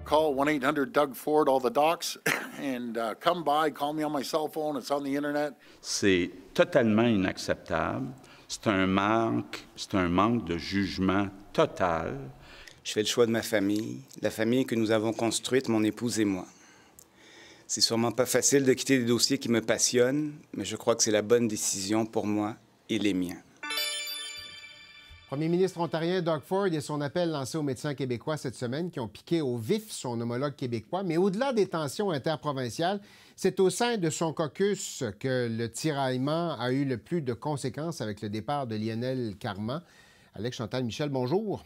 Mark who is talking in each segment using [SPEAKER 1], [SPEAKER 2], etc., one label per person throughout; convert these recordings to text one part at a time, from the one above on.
[SPEAKER 1] call 1-800-DOUG-FORD, all the docs, and come by, call me on my cell phone, it's on the Internet.
[SPEAKER 2] C'est totalement inacceptable. C'est un manque de jugement total.
[SPEAKER 3] Je fais le choix de ma famille, la famille que nous avons construite, mon épouse et moi. C'est sûrement pas facile de quitter des dossiers qui me passionnent, mais je crois que c'est la bonne décision pour moi et les miens.
[SPEAKER 4] Premier ministre ontarien Doug Ford et son appel lancé aux médecins québécois cette semaine qui ont piqué au vif son homologue québécois. Mais au-delà des tensions interprovinciales, c'est au sein de son caucus que le tiraillement a eu le plus de conséquences avec le départ de Lionel Carman. Alex Chantal Michel, bonjour.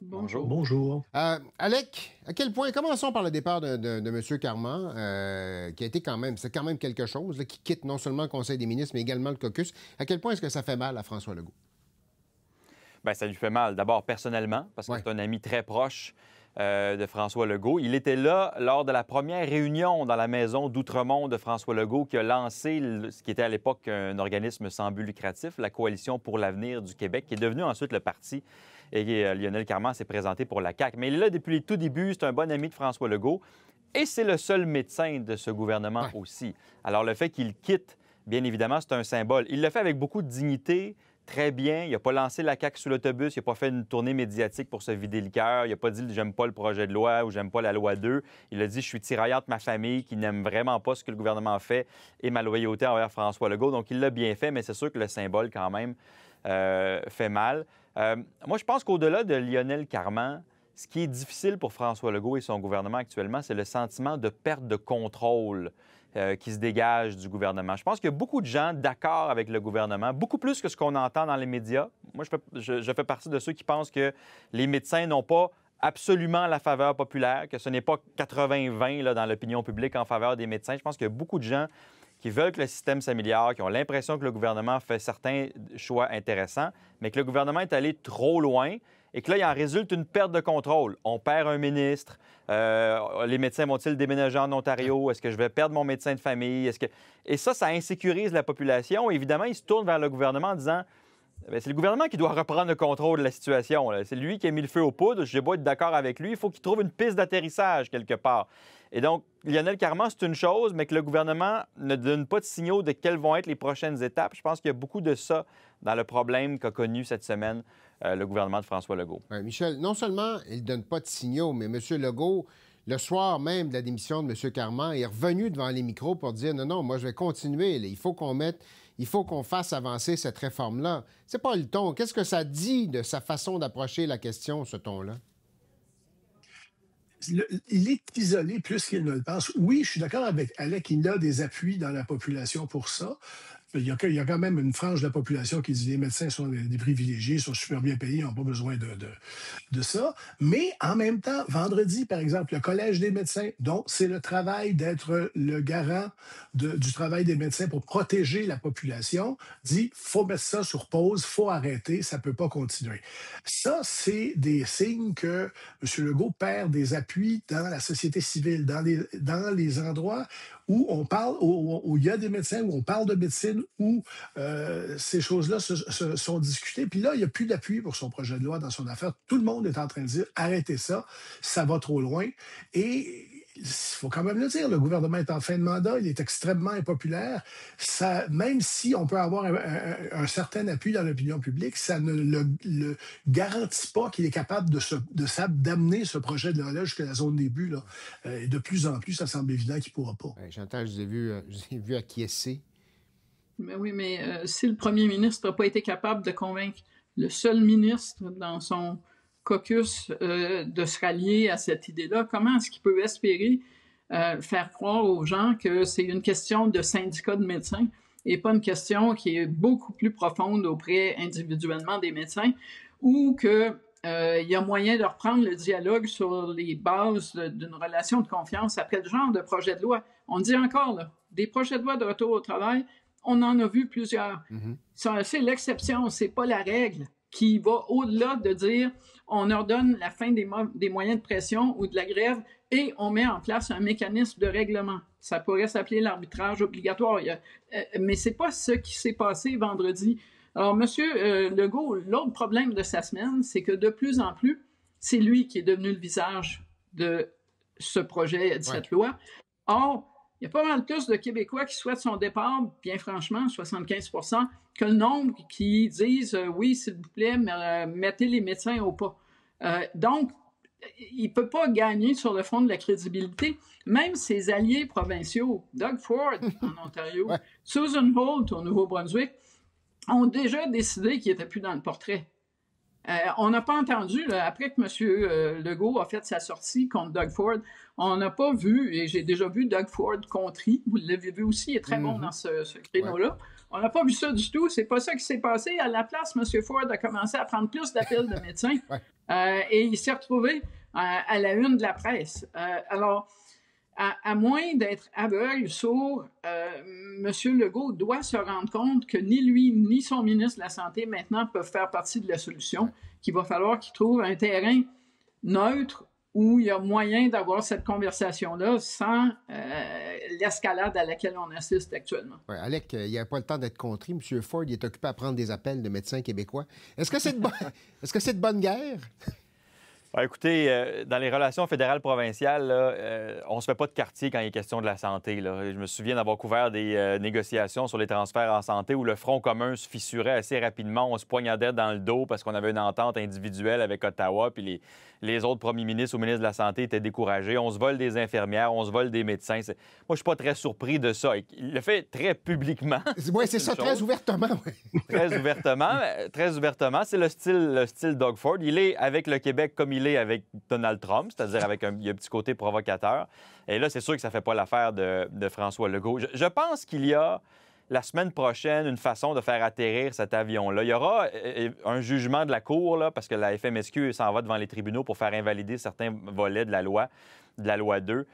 [SPEAKER 5] Bonjour. Bonjour.
[SPEAKER 4] Alec, à quel point, commençons par le départ de M. Carman, qui a été c'est quand même quelque chose, là, qui quitte non seulement le Conseil des ministres, mais également le caucus. À quel point est-ce que ça fait mal à François Legault?
[SPEAKER 6] Bien, ça lui fait mal. D'abord, personnellement, parce que c'est un ami très proche de François Legault. Il était là lors de la première réunion dans la maison d'Outremont de François Legault qui a lancé ce qui était à l'époque un organisme sans but lucratif, la Coalition pour l'avenir du Québec, qui est devenu ensuite le parti. Et Lionel Carman s'est présenté pour la CAQ. Mais il est là depuis les tout débuts. C'est un bon ami de François Legault. Et c'est le seul médecin de ce gouvernement aussi. Alors, le fait qu'il quitte, bien évidemment, c'est un symbole. Il le fait avec beaucoup de dignité. Très bien. Il n'a pas lancé la CAQ sous l'autobus. Il n'a pas fait une tournée médiatique pour se vider le cœur. Il n'a pas dit « j'aime pas le projet de loi » ou « j'aime pas la loi 2 ». Il a dit « je suis tiraillante ma famille qui n'aime vraiment pas ce que le gouvernement fait et ma loyauté envers François Legault ». Donc, il l'a bien fait, mais c'est sûr que le symbole, quand même, fait mal. Moi, je pense qu'au-delà de Lionel Carman, ce qui est difficile pour François Legault et son gouvernement actuellement, c'est le sentiment de perte de contrôle qui se dégage du gouvernement. Je pense qu'il y a beaucoup de gens d'accord avec le gouvernement, beaucoup plus que ce qu'on entend dans les médias. Moi, je fais partie de ceux qui pensent que les médecins n'ont pas absolument la faveur populaire, que ce n'est pas 80-20 là, dans l'opinion publique en faveur des médecins. Je pense qu'il y a beaucoup de gens qui veulent que le système s'améliore, qui ont l'impression que le gouvernement fait certains choix intéressants, mais que le gouvernement est allé trop loin et que là, il en résulte une perte de contrôle. On perd un ministre. Les médecins vont-ils déménager en Ontario? Est-ce que je vais perdre mon médecin de famille? Et ça insécurise la population. Évidemment, ils se tournent vers le gouvernement en disant c'est le gouvernement qui doit reprendre le contrôle de la situation. C'est lui qui a mis le feu aux poudres. Je vais pas être d'accord avec lui. Il faut qu'il trouve une piste d'atterrissage quelque part. Et donc, Lionel Carman, c'est une chose, mais que le gouvernement ne donne pas de signaux de quelles vont être les prochaines étapes. Je pense qu'il y a beaucoup de ça dans le problème qu'a connu cette semaine le gouvernement de François Legault.
[SPEAKER 4] Michel, non seulement il ne donne pas de signaux, mais M. Legault, le soir même de la démission de M. Carman, est revenu devant les micros pour dire non, moi, je vais continuer. Là. Il faut qu'on fasse avancer cette réforme-là. C'est pas le ton. Qu'est-ce que ça dit de sa façon d'approcher la question, ce ton-là?
[SPEAKER 5] Il est isolé plus qu'il ne le pense. Oui, je suis d'accord avec Alec, il a des appuis dans la population pour ça. Il y a quand même une frange de la population qui dit que les médecins sont des privilégiés, sont super bien payés, n'ont pas besoin de ça. Mais en même temps, vendredi, par exemple, le Collège des médecins, dont c'est le travail d'être le garant du travail des médecins pour protéger la population, dit faut mettre ça sur pause, faut arrêter, ça peut pas continuer. Ça, c'est des signes que M. Legault perd des appuis dans la société civile, dans les endroits où on parle, où il y a des médecins, où on parle de médecine, où ces choses-là sont discutées. Puis là, il n'y a plus d'appui pour son projet de loi dans son affaire. Tout le monde est en train de dire « arrêtez ça, ça va trop loin ». Et il faut quand même le dire, le gouvernement est en fin de mandat, il est extrêmement impopulaire. Ça, même si on peut avoir un certain appui dans l'opinion publique, ça ne le garantit pas qu'il est capable d'amener ce projet de loi-là jusqu'à la zone début. Là. Et de plus en plus, ça semble évident qu'il ne pourra pas.
[SPEAKER 4] Chantal, je vous ai vu acquiescer.
[SPEAKER 7] Mais oui, mais si le premier ministre n'a pas été capable de convaincre le seul ministre dans son caucus de se rallier à cette idée-là, comment est-ce qu'il peut espérer faire croire aux gens que c'est une question de syndicat de médecins et pas une question qui est beaucoup plus profonde auprès individuellement des médecins, ou qu'il y a moyen de reprendre le dialogue sur les bases d'une relation de confiance après le genre de projet de loi. On dit encore, là, des projets de loi de retour au travail, on en a vu plusieurs. Mm-hmm. C'est l'exception, c'est pas la règle qui va au-delà de dire on ordonne la fin des moyens de pression ou de la grève et on met en place un mécanisme de règlement. Ça pourrait s'appeler l'arbitrage obligatoire. Mais c'est pas ce qui s'est passé vendredi. Alors, M. Legault, l'autre problème de sa semaine, c'est que de plus en plus, c'est lui qui est devenu le visage de ce projet, cette loi. Or, il y a pas mal plus de Québécois qui souhaitent son départ, bien franchement, 75 %, que le nombre qui disent oui, s'il vous plaît, mettez les médecins au pas. Donc, il ne peut pas gagner sur le front de la crédibilité. Même ses alliés provinciaux, Doug Ford en Ontario, Susan Holt au Nouveau-Brunswick, ont déjà décidé qu'il n'était plus dans le portrait. On n'a pas entendu, là, après que M. Legault a fait sa sortie contre Doug Ford, on n'a pas vu, et j'ai déjà vu Doug Ford contrit, vous l'avez vu aussi, il est très bon dans ce créneau-là. On n'a pas vu ça du tout, c'est pas ça qui s'est passé. À la place, M. Ford a commencé à prendre plus d'appels de médecins et il s'est retrouvé à la une de la presse. Alors, à moins d'être aveugle, sourd, M. Legault doit se rendre compte que ni lui ni son ministre de la Santé maintenant peuvent faire partie de la solution, qu'il va falloir qu'il trouve un terrain neutre où il y a moyen d'avoir cette conversation-là sans l'escalade à laquelle on assiste actuellement.
[SPEAKER 4] Ouais, Alec, il n'y a pas le temps d'être contrit. M. Ford, il est occupé à prendre des appels de médecins québécois. Est-ce que c'est de bonne guerre?
[SPEAKER 6] Écoutez, dans les relations fédérales-provinciales, on ne se fait pas de quartier quand il est question de la santé. Là. Je me souviens d'avoir couvert des négociations sur les transferts en santé où le front commun se fissurait assez rapidement. On se poignardait dans le dos parce qu'on avait une entente individuelle avec Ottawa, puis les autres premiers ministres ou ministres de la Santé étaient découragés. On se vole des infirmières, on se vole des médecins. Moi, je ne suis pas très surpris de ça. Il le fait très publiquement.
[SPEAKER 4] Oui, c'est ça, très ouvertement.
[SPEAKER 6] Très ouvertement. C'est le style Doug Ford. Il est avec le Québec comme il est avec Donald Trump, c'est-à-dire il y a un petit côté provocateur. Et là, c'est sûr que ça ne fait pas l'affaire de François Legault. Je pense qu'il y a, la semaine prochaine, une façon de faire atterrir cet avion-là. Il y aura un jugement de la Cour, là, parce que la FMSQ s'en va devant les tribunaux pour faire invalider certains volets de la loi 2.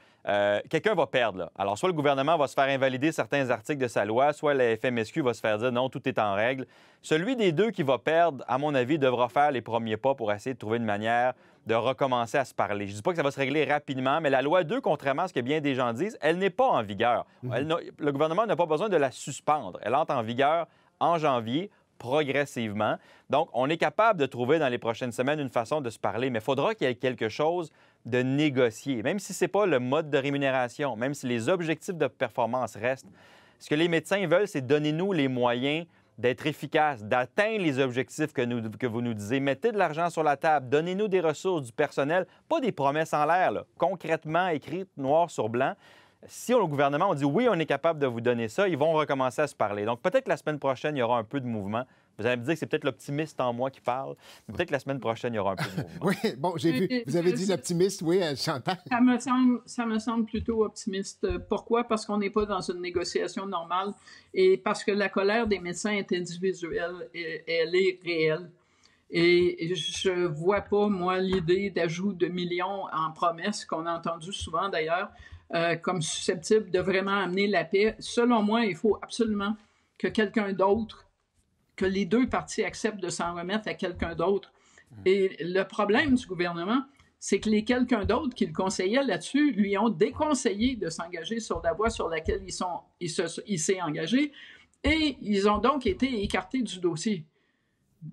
[SPEAKER 6] Quelqu'un va perdre, là. Alors, soit le gouvernement va se faire invalider certains articles de sa loi, soit la FMSQ va se faire dire non, tout est en règle. Celui des deux qui va perdre, à mon avis, devra faire les premiers pas pour essayer de trouver une manière de recommencer à se parler. Je ne dis pas que ça va se régler rapidement, mais la loi 2, contrairement à ce que bien des gens disent, elle n'est pas en vigueur. Le gouvernement n'a pas besoin de la suspendre. Elle entre en vigueur en janvier, progressivement. Donc, on est capable de trouver dans les prochaines semaines une façon de se parler, mais il faudra qu'il y ait quelque chose de négocié, même si ce n'est pas le mode de rémunération, même si les objectifs de performance restent. Ce que les médecins veulent, c'est donnez-nous les moyens d'être efficaces, d'atteindre les objectifs que vous nous disiez. Mettez de l'argent sur la table, donnez-nous des ressources, du personnel, pas des promesses en l'air, là, concrètement écrites noir sur blanc. Si au gouvernement, on dit oui, on est capable de vous donner ça, ils vont recommencer à se parler. Donc peut-être que la semaine prochaine, il y aura un peu de mouvement. Vous allez me dire que c'est peut-être l'optimiste en moi qui parle, mais peut-être que la semaine prochaine, il y aura un peu de mouvement.
[SPEAKER 4] Oui, bon, j'ai vu. Vous avez dit l'optimiste, oui, Chantal.
[SPEAKER 7] Ça me semble plutôt optimiste. Pourquoi? Parce qu'on n'est pas dans une négociation normale et parce que la colère des médecins est individuelle et elle est réelle. Et je vois pas, moi, l'idée d'ajout de millions en promesses, qu'on a entendu souvent d'ailleurs, comme susceptible de vraiment amener la paix. Selon moi, il faut absolument que quelqu'un d'autre, que les deux parties acceptent de s'en remettre à quelqu'un d'autre. Et le problème du gouvernement, c'est que les quelqu'un d'autre qui le conseillaient là-dessus lui ont déconseillé de s'engager sur la voie sur laquelle il s'est engagé et ils ont donc été écartés du dossier.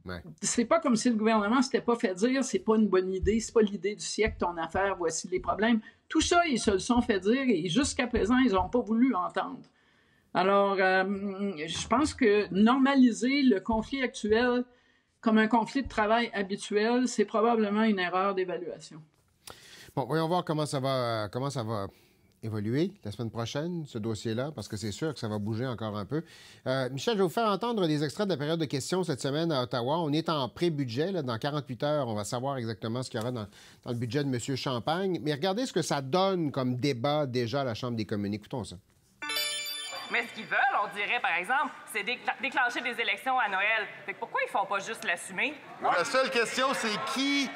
[SPEAKER 7] Ouais. C'est pas comme si le gouvernement s'était pas fait dire c'est pas une bonne idée, c'est pas l'idée du siècle ton affaire, voici les problèmes. Tout ça, ils se le sont fait dire et jusqu'à présent, ils n'ont pas voulu entendre. Alors, je pense que normaliser le conflit actuel comme un conflit de travail habituel, c'est probablement une erreur d'évaluation.
[SPEAKER 4] Bon, voyons voir comment ça va évoluer la semaine prochaine, ce dossier-là, parce que c'est sûr que ça va bouger encore un peu. Michel, je vais vous faire entendre des extraits de la période de questions cette semaine à Ottawa. On est en pré-budget. Là, dans 48 heures, on va savoir exactement ce qu'il y aura dans le budget de M. Champagne. Mais regardez ce que ça donne comme débat déjà à la Chambre des communes. Écoutons ça.
[SPEAKER 8] Mais ce qu'ils veulent, on dirait, par exemple, c'est déclencher des élections à Noël. Fait que pourquoi ils font pas juste l'assumer?
[SPEAKER 9] La seule question, c'est qui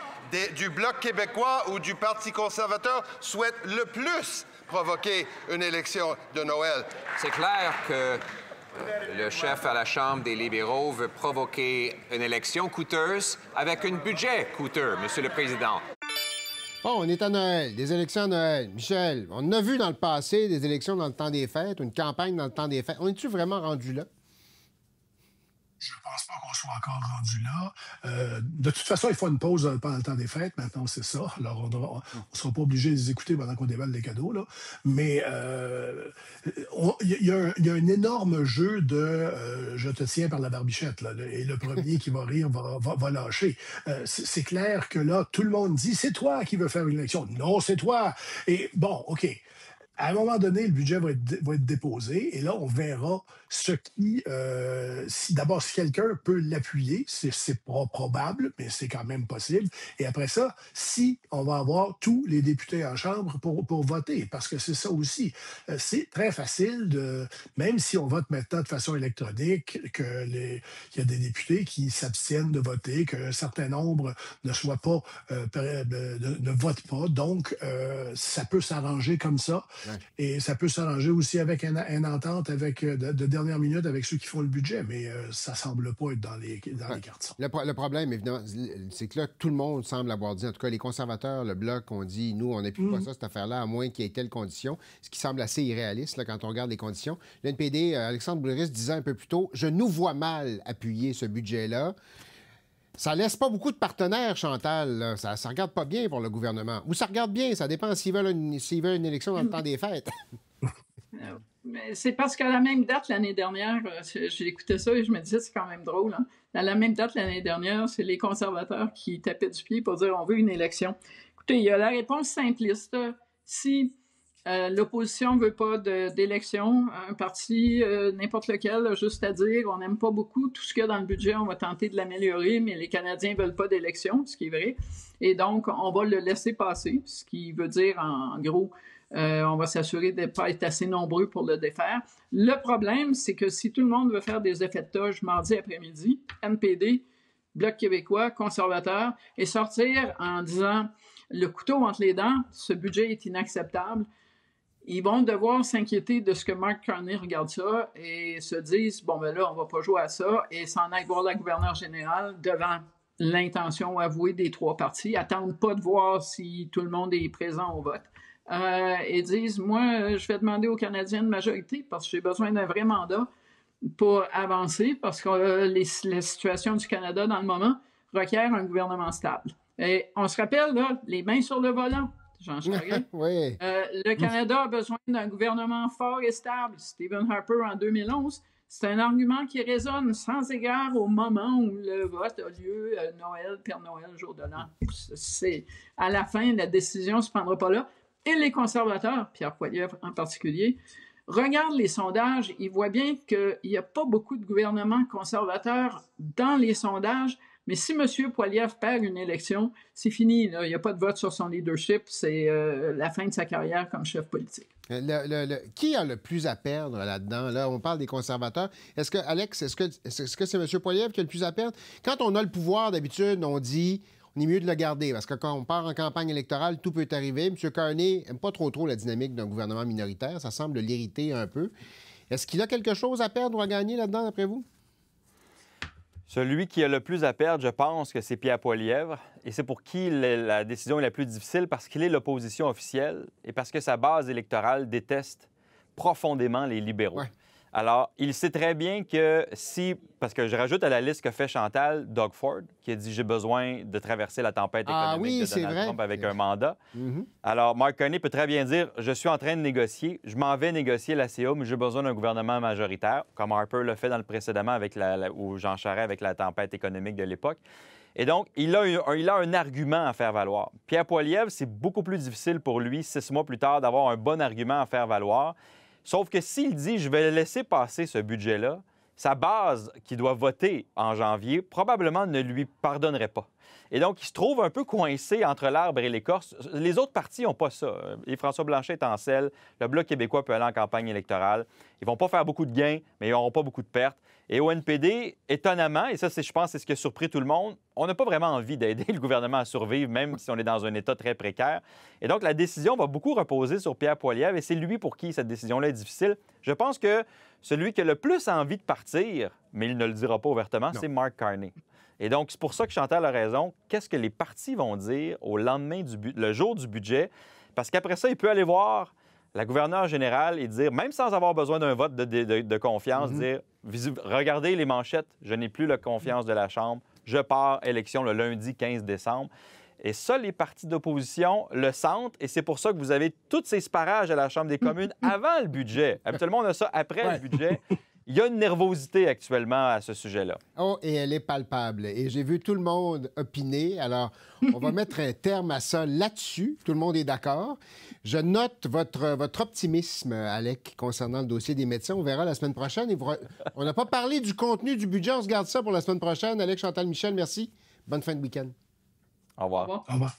[SPEAKER 9] du Bloc québécois ou du Parti conservateur souhaite le plus provoquer une élection de Noël?
[SPEAKER 10] C'est clair que le chef à la Chambre des libéraux veut provoquer une élection coûteuse avec un budget coûteux, Monsieur le Président.
[SPEAKER 4] Bon, on est à Noël, des élections à Noël. Michel, on a vu dans le passé des élections dans le temps des fêtes, une campagne dans le temps des fêtes. On est-tu vraiment rendu là?
[SPEAKER 5] Je ne pense pas qu'on soit encore rendu là. De toute façon, il faut une pause pendant le temps des fêtes. Maintenant, c'est ça. Alors, on ne sera pas obligé de les écouter pendant qu'on déballe les cadeaux. Là. Mais il y a un énorme jeu de je te tiens par la barbichette. Là, et le premier qui va rire va lâcher. C'est clair que là, tout le monde dit c'est toi qui veux faire une élection. Non, c'est toi. Et bon, OK. À un moment donné, le budget va être déposé et là, on verra ce qui... d'abord, si quelqu'un peut l'appuyer, c'est pas probable, mais c'est quand même possible. Et après ça, si on va avoir tous les députés en Chambre pour voter, parce que c'est ça aussi. C'est très facile, même si on vote maintenant de façon électronique, qu'il y a des députés qui s'abstiennent de voter, qu'un certain nombre ne votent pas. Donc, ça peut s'arranger comme ça. Et ça peut s'arranger aussi avec une entente de dernière minute avec ceux qui font le budget, mais ça semble pas être dans les cartons.
[SPEAKER 4] Le problème, évidemment, c'est que là, tout le monde semble avoir dit, en tout cas, les conservateurs, le Bloc, ont dit, nous, on n'appuie pas ça, cette affaire-là, à moins qu'il y ait telles conditions, ce qui semble assez irréaliste là, quand on regarde les conditions. Le NPD, Alexandre Boulris disait un peu plus tôt, je nous vois mal appuyer ce budget-là. Ça laisse pas beaucoup de partenaires, Chantal. Là. Ça regarde pas bien pour le gouvernement. Ou ça regarde bien, ça dépend s'ils veulent une élection dans le temps des fêtes.
[SPEAKER 7] Mais c'est parce qu'à la même date l'année dernière, j'ai écouté ça et je me disais c'est quand même drôle. Hein? À la même date l'année dernière, c'est les conservateurs qui tapaient du pied pour dire on veut une élection. Écoutez, il y a la réponse simpliste. Si l'opposition ne veut pas d'élection, un parti, n'importe lequel, juste à dire on n'aime pas beaucoup tout ce qu'il y a dans le budget, on va tenter de l'améliorer, mais les Canadiens ne veulent pas d'élection, ce qui est vrai. Et donc, on va le laisser passer, ce qui veut dire, en gros, on va s'assurer de ne pas être assez nombreux pour le défaire. Le problème, c'est que si tout le monde veut faire des effets de toge mardi après-midi, NPD, Bloc québécois, conservateur, et sortir en disant le couteau entre les dents, ce budget est inacceptable, ils vont devoir s'inquiéter de ce que Mark Carney regarde ça et se disent, bon, ben là, on va pas jouer à ça, et s'en aille voir la gouverneure générale devant l'intention avouée des trois partis, attendent pas de voir si tout le monde est présent au vote, et disent, moi, je vais demander aux Canadiens de majorité parce que j'ai besoin d'un vrai mandat pour avancer, parce que la situation du Canada dans le moment requiert un gouvernement stable. Et on se rappelle, là, les mains sur le volant, Jean Charest.
[SPEAKER 4] Oui.
[SPEAKER 7] Le Canada a besoin d'un gouvernement fort et stable. Stephen Harper, en 2011, c'est un argument qui résonne sans égard au moment où le vote a lieu, Noël, Père Noël, jour de l'an. À la fin, la décision ne se prendra pas là. Et les conservateurs, Pierre Poilievre en particulier, regardent les sondages, ils voient bien qu'il n'y a pas beaucoup de gouvernements conservateurs dans les sondages. Mais si M. Poilievre perd une élection, c'est fini. Là. Il n'y a pas de vote sur son leadership. C'est la fin de sa carrière comme chef politique.
[SPEAKER 4] Qui a le plus à perdre là-dedans? Là, on parle des conservateurs. Est-ce que, Alex, est-ce que c'est M. Poilievre qui a le plus à perdre? Quand on a le pouvoir, d'habitude, on dit on est mieux de le garder. Parce que quand on part en campagne électorale, tout peut arriver. M. Carney n'aime pas trop la dynamique d'un gouvernement minoritaire. Ça semble l'irriter un peu. Est-ce qu'il a quelque chose à perdre ou à gagner là-dedans, d'après vous?
[SPEAKER 6] Celui qui a le plus à perdre, je pense que c'est Pierre Poilievre. Et c'est pour qui la décision est la plus difficile, parce qu'il est l'opposition officielle et parce que sa base électorale déteste profondément les libéraux. Ouais. Alors, il sait très bien que si... Parce que je rajoute à la liste que fait Chantal, Doug Ford, qui a dit « J'ai besoin de traverser la tempête économique de Donald Trump avec un mandat. Alors, Mark Carney peut très bien dire « Je suis en train de négocier, je m'en vais négocier la CA, mais j'ai besoin d'un gouvernement majoritaire, comme Harper l'a fait dans le précédemment avec ou Jean Charest avec la tempête économique de l'époque. » Et donc, il a un argument à faire valoir. Pierre Poilievre, c'est beaucoup plus difficile pour lui, 6 mois plus tard, d'avoir un bon argument à faire valoir. Sauf que s'il dit « je vais laisser passer ce budget-là », sa base qui doit voter en janvier probablement ne lui pardonnerait pas. Et donc, il se trouve un peu coincé entre l'arbre et l'écorce. Les autres partis n'ont pas ça. Et François Blanchet est en selle. Le Bloc québécois peut aller en campagne électorale. Ils ne vont pas faire beaucoup de gains, mais ils n'auront pas beaucoup de pertes. Et au NPD, étonnamment, et ça, je pense, c'est ce qui a surpris tout le monde, on n'a pas vraiment envie d'aider le gouvernement à survivre, même si on est dans un état très précaire. Et donc, la décision va beaucoup reposer sur Pierre Poilievre, et c'est lui pour qui cette décision-là est difficile. Je pense que celui qui a le plus envie de partir, mais il ne le dira pas ouvertement, c'est Mark Carney. Et donc, c'est pour ça que Chantal a raison. Qu'est-ce que les partis vont dire au lendemain le jour du budget? Parce qu'après ça, il peut aller voir la gouverneure générale et dire, même sans avoir besoin d'un vote de confiance, dire, regardez les manchettes, je n'ai plus la confiance de la Chambre, je pars élection le lundi 15 décembre. Et ça, les partis d'opposition le sentent, et c'est pour ça que vous avez tous ces sparages à la Chambre des communes avant le budget. Habituellement, on a ça après le budget. Il y a une nervosité actuellement à ce sujet-là.
[SPEAKER 4] Oh, et elle est palpable. Et j'ai vu tout le monde opiner. Alors, on va mettre un terme à ça là-dessus. Tout le monde est d'accord. Je note votre optimisme, Alec, concernant le dossier des médecins. On verra la semaine prochaine. On n'a pas parlé du contenu du budget. On se garde ça pour la semaine prochaine. Alec, Chantal, Michel, merci. Bonne fin de week-end.
[SPEAKER 6] Au revoir.
[SPEAKER 5] Au revoir.